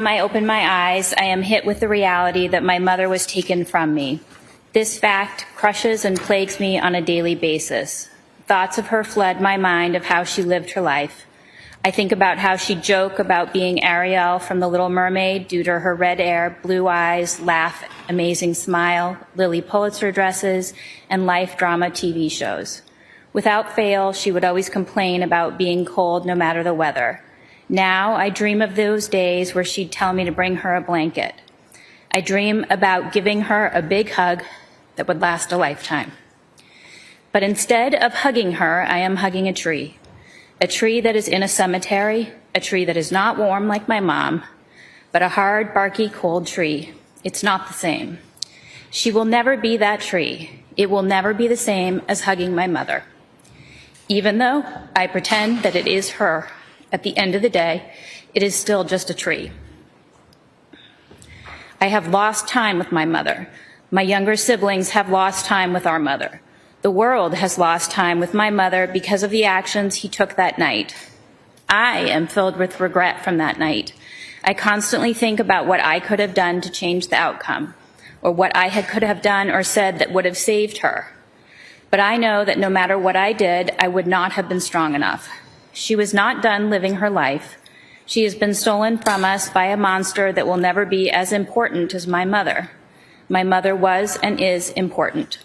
I open my eyes, I am hit with the reality that my mother was taken from me. This fact crushes and plagues me on a daily basis. Thoughts of her flood my mind of how she lived her life. I think about how she'd joke about being Ariel from The Little Mermaid due to her red hair, blue eyes, laugh, amazing smile, Lily Pulitzer dresses, and life drama TV shows. Without fail, she would always complain about being cold no matter the weather. Now I dream of those days where she'd tell me to bring her a blanket. I dream about giving her a big hug that would last a lifetime. But instead of hugging her, I am hugging a tree that is in a cemetery, a tree that is not warm like my mom, but a hard, barky, cold tree. It's not the same. She will never be that tree. It will never be the same as hugging my mother. Even though I pretend that it is her, at the end of the day, it is still just a tree. I have lost time with my mother. My younger siblings have lost time with our mother. The world has lost time with my mother because of the actions he took that night. I am filled with regret from that night. I constantly think about what I could have done to change the outcome, or what I could have done or said that would have saved her. But I know that no matter what I did, I would not have been strong enough. She was not done living her life. She has been stolen from us by a monster that will never be as important as my mother. My mother was and is important.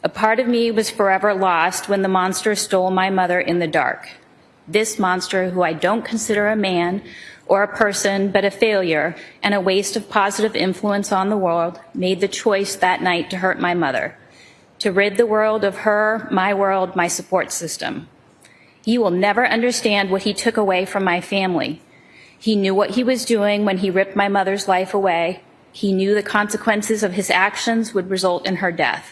A part of me was forever lost when the monster stole my mother in the dark. This monster, who I don't consider a man or a person, but a failure and a waste of positive influence on the world, made the choice that night to hurt my mother, to rid the world of her, my support system. He will never understand what he took away from my family. He knew what he was doing when he ripped my mother's life away. He knew the consequences of his actions would result in her death.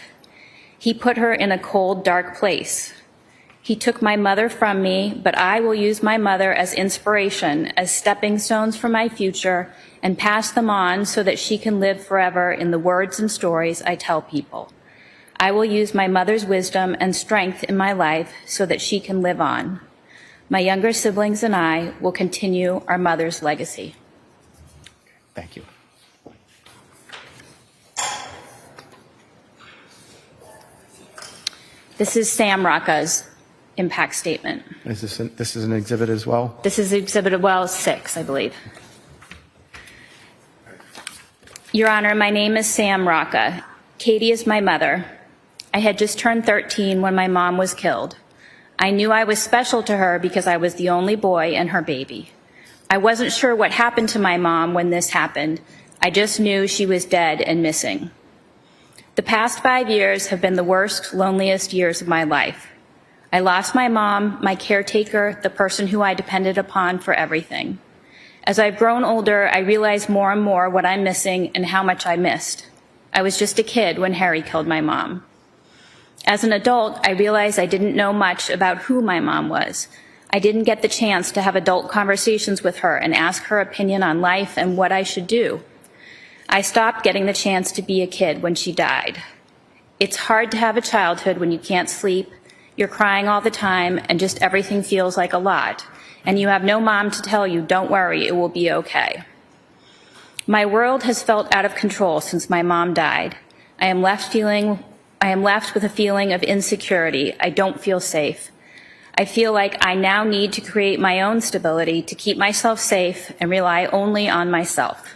He put her in a cold, dark place. He took my mother from me, but I will use my mother as inspiration, as stepping stones for my future, and pass them on so that she can live forever in the words and stories I tell people. I will use my mother's wisdom and strength in my life so that she can live on. My younger siblings and I will continue our mother's legacy. Thank you. This is Sam Rocca's impact statement. This is an exhibit as well? This is exhibit, well, 6, I believe. Your Honor, my name is Sam Rocca. Katie is my mother. I had just turned 13 when my mom was killed. I knew I was special to her because I was the only boy and her baby. I wasn't sure what happened to my mom when this happened. I just knew she was dead and missing. The past 5 years have been the worst, loneliest years of my life. I lost my mom, my caretaker, the person who I depended upon for everything. As I've grown older, I realize more and more what I'm missing and how much I missed. I was just a kid when Harry killed my mom. As an adult, I realized I didn't know much about who my mom was. I didn't get the chance to have adult conversations with her and ask her opinion on life and what I should do. I stopped getting the chance to be a kid when she died. It's hard to have a childhood when you can't sleep, you're crying all the time, and just everything feels like a lot, and you have no mom to tell you, don't worry, it will be okay. My world has felt out of control since my mom died. I am left with a feeling of insecurity. I don't feel safe. I feel like I now need to create my own stability to keep myself safe and rely only on myself.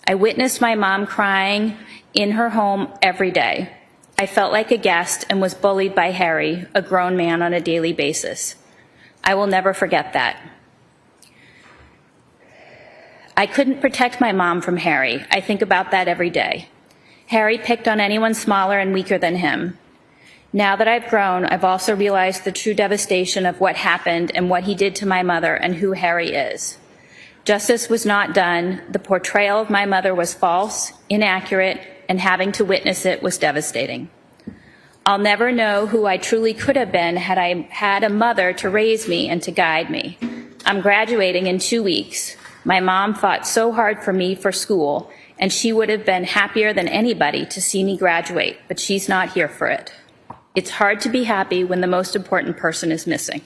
I witnessed my mom crying in her home every day. I felt like a guest and was bullied by Harry, a grown man, on a daily basis. I will never forget that. I couldn't protect my mom from Harry. I think about that every day. Harry picked on anyone smaller and weaker than him. Now that I've grown, I've also realized the true devastation of what happened and what he did to my mother and who Harry is. Justice was not done. The portrayal of my mother was false, inaccurate, and having to witness it was devastating. I'll never know who I truly could have been had I had a mother to raise me and to guide me. I'm graduating in 2 weeks. My mom fought so hard for me for school, and she would have been happier than anybody to see me graduate, but she's not here for it. It's hard to be happy when the most important person is missing.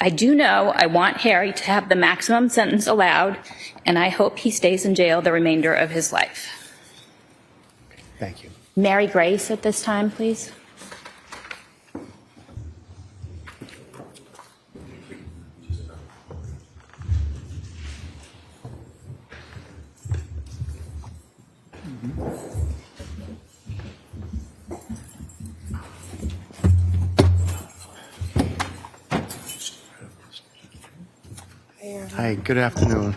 I do know I want Harry to have the maximum sentence allowed, and I hope he stays in jail the remainder of his life. Thank you. Mary Grace at this time, please. Hi, good afternoon.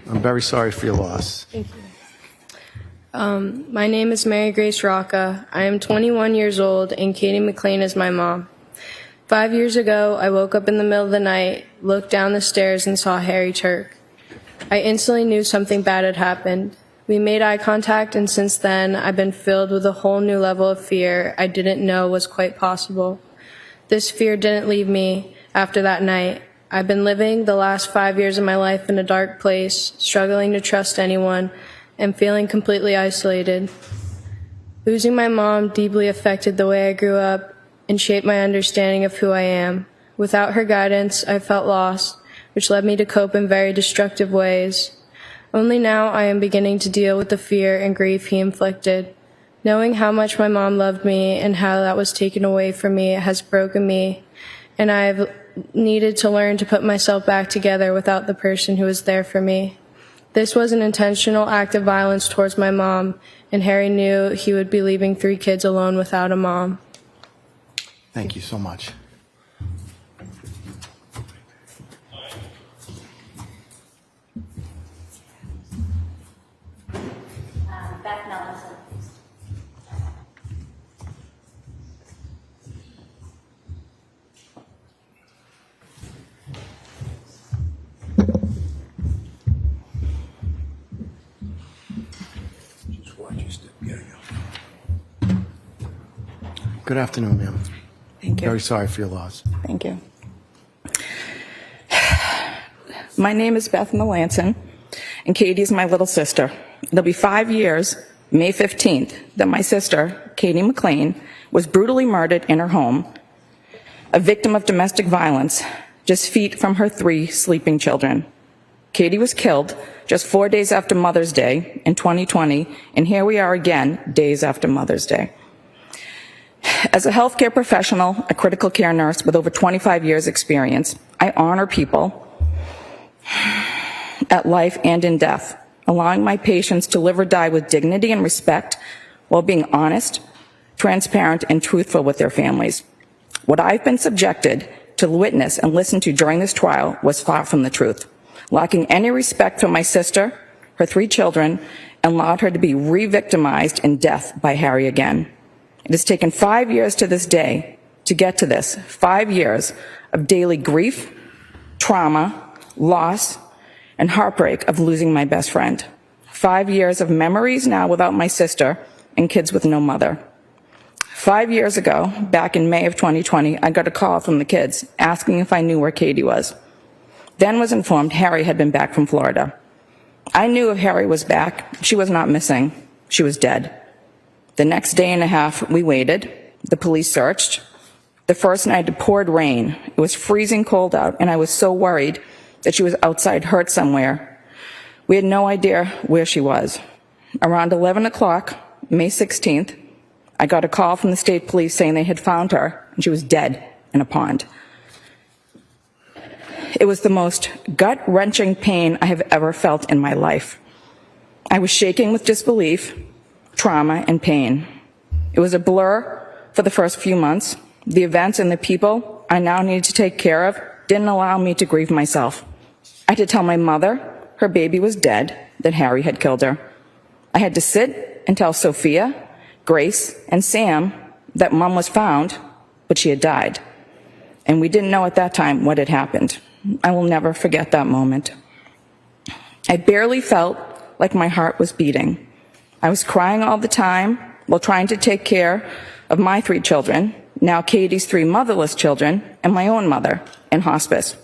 I'm very sorry for your loss. Thank you. My name is Mary Grace Rocca. I am 21 years old, and Kathleen McLean is my mom. 5 years ago, I woke up in the middle of the night, looked down the stairs, and saw Harry Tuerk. I instantly knew something bad had happened. We made eye contact, and since then, I've been filled with a whole new level of fear I didn't know was quite possible. This fear didn't leave me after that night. I've been living the last 5 years of my life in a dark place, struggling to trust anyone, and feeling completely isolated. Losing my mom deeply affected the way I grew up and shaped my understanding of who I am. Without her guidance, I felt lost, which led me to cope in very destructive ways. Only now I am beginning to deal with the fear and grief he inflicted. Knowing how much my mom loved me and how that was taken away from me has broken me, and I've needed to learn to put myself back together without the person who was there for me. This was an intentional act of violence towards my mom, and Harry knew he would be leaving 3 kids alone without a mom. Thank you so much. Beth Nelson. Good afternoon, ma'am. Thank you. Very sorry for your loss. Thank you. My name is Beth Melanson, and Katie is my little sister. It'll be 5 years, May 15th, that my sister, Kathleen McLean, was brutally murdered in her home, a victim of domestic violence, just feet from her 3 sleeping children. Katie was killed just 4 days after Mother's Day in 2020, and here we are again, days after Mother's Day. As a healthcare professional, a critical care nurse with over 25 years experience, I honor people at life and in death, allowing my patients to live or die with dignity and respect while being honest, transparent, and truthful with their families. What I've been subjected to witness and listen to during this trial was far from the truth, lacking any respect for my sister, her 3 children, and allowed her to be re-victimized in death by Harry again. It has taken 5 years to this day to get to this, 5 years of daily grief, trauma, loss, and heartbreak of losing my best friend. 5 years of memories now without my sister and kids with no mother. 5 years ago, back in May of 2020, I got a call from the kids asking if I knew where Katie was. Then was informed Harry had been back from Florida. I knew if Harry was back, she was not missing, she was dead. The next day and a half, we waited. The police searched. The first night, it poured rain. It was freezing cold out, and I was so worried that she was outside hurt somewhere. We had no idea where she was. Around 11 o'clock, May 16th, I got a call from the state police saying they had found her, and she was dead in a pond. It was the most gut-wrenching pain I have ever felt in my life. I was shaking with disbelief, trauma, and pain. It was a blur for the first few months. The events and the people I now needed to take care of didn't allow me to grieve myself. I had to tell my mother her baby was dead, that Harry had killed her. I had to sit and tell Sophia, Grace, and Sam that Mom was found, but she had died. And we didn't know at that time what had happened. I will never forget that moment. I barely felt like my heart was beating. I was crying all the time while trying to take care of my 3 children, now Katie's 3 motherless children, and my own mother in hospice.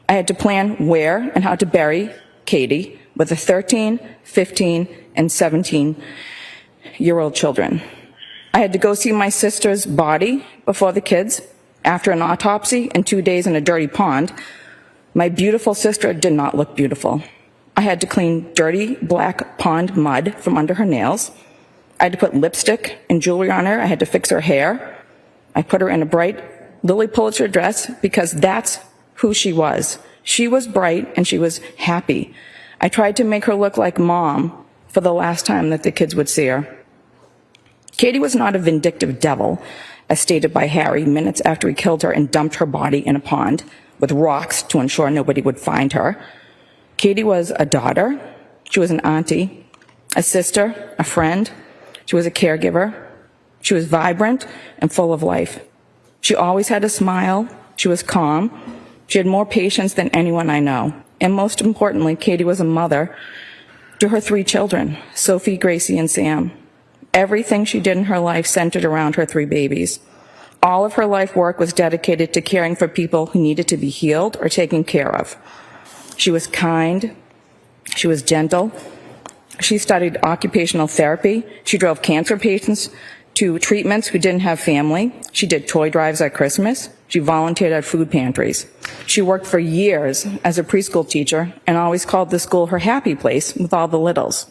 I had to plan where and how to bury Katie with the 13, 15, and 17-year-old children. I had to go see my sister's body before the kids, After an autopsy and 2 days in a dirty pond, my beautiful sister did not look beautiful. I had to clean dirty black pond mud from under her nails. I had to put lipstick and jewelry on her. I had to fix her hair. I put her in a bright Lily Pulitzer dress because that's who she was. She was bright and she was happy. I tried to make her look like Mom for the last time that the kids would see her. Katie was not a vindictive devil, as stated by Harry minutes after he killed her and dumped her body in a pond with rocks to ensure nobody would find her. Katie was a daughter. She was an auntie, a sister, a friend. She was a caregiver. She was vibrant and full of life. She always had a smile. She was calm. She had more patience than anyone I know. And most importantly, Katie was a mother to her 3 children, Sophie, Gracie, and Sam. Everything she did in her life centered around her 3 babies. All of her life work was dedicated to caring for people who needed to be healed or taken care of. She was kind. She was gentle. She studied occupational therapy. She drove cancer patients to treatments who didn't have family. She did toy drives at Christmas. She volunteered at food pantries. She worked for years as a preschool teacher and always called the school her happy place with all the littles.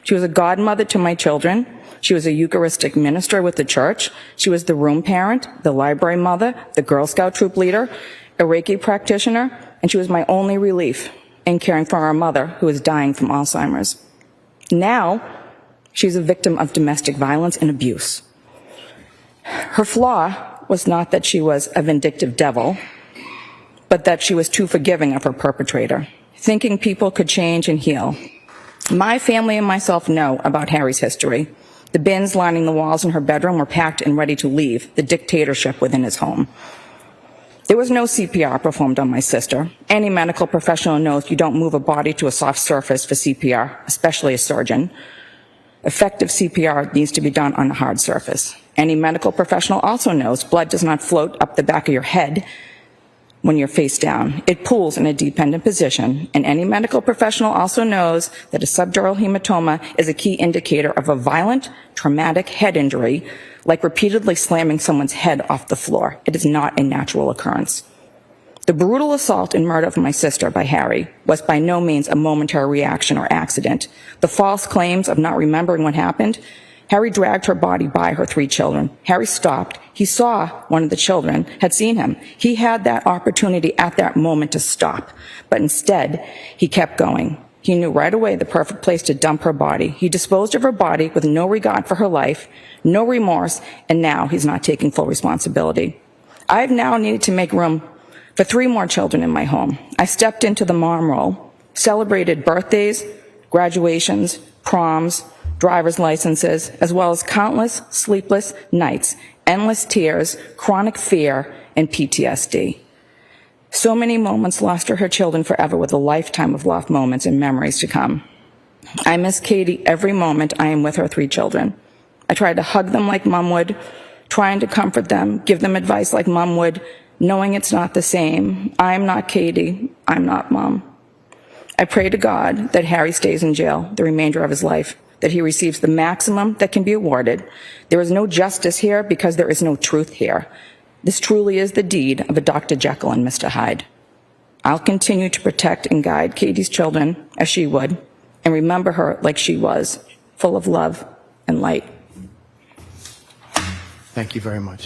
She was a godmother to my children. She was a Eucharistic minister with the church. She was the room parent, the library mother, the Girl Scout troop leader, a Reiki practitioner, and she was my only relief in caring for our mother who was dying from Alzheimer's. Now, she's a victim of domestic violence and abuse. Her flaw was not that she was a vindictive devil, but that she was too forgiving of her perpetrator, thinking people could change and heal. My family and myself know about Harry's history. The bins lining the walls in her bedroom were packed and ready to leave the dictatorship within his home. There was no CPR performed on my sister. Any medical professional knows you don't move a body to a soft surface for CPR, especially a surgeon. Effective CPR needs to be done on a hard surface. Any medical professional also knows blood does not float up the back of your head when you're face down. It pools in a dependent position, and any medical professional also knows that a subdural hematoma is a key indicator of a violent, traumatic head injury, like repeatedly slamming someone's head off the floor. It is not a natural occurrence. The brutal assault and murder of my sister by Harry was by no means a momentary reaction or accident. The false claims of not remembering what happened, Harry dragged her body by her 3 children. Harry stopped. He saw one of the children, had seen him. He had that opportunity at that moment to stop, but instead, he kept going. He knew right away the perfect place to dump her body. He disposed of her body with no regard for her life, no remorse, and now he's not taking full responsibility. I've now needed to make room for 3 more children in my home. I stepped into the mom role, celebrated birthdays, graduations, proms, driver's licenses, as well as countless sleepless nights, endless tears, chronic fear, and PTSD. So many moments lost to her children forever with a lifetime of lost moments and memories to come. I miss Katie every moment I am with her 3 children. I tried to hug them like Mom would, trying to comfort them, give them advice like Mom would, knowing it's not the same. I'm not Katie. I'm not Mom. I pray to God that Harry stays in jail the remainder of his life, that he receives the maximum that can be awarded. There is no justice here because there is no truth here. This truly is the deed of a Dr. Jekyll and Mr. Hyde. I'll continue to protect and guide Katie's children as she would, and remember her like she was, full of love and light. Thank you very much.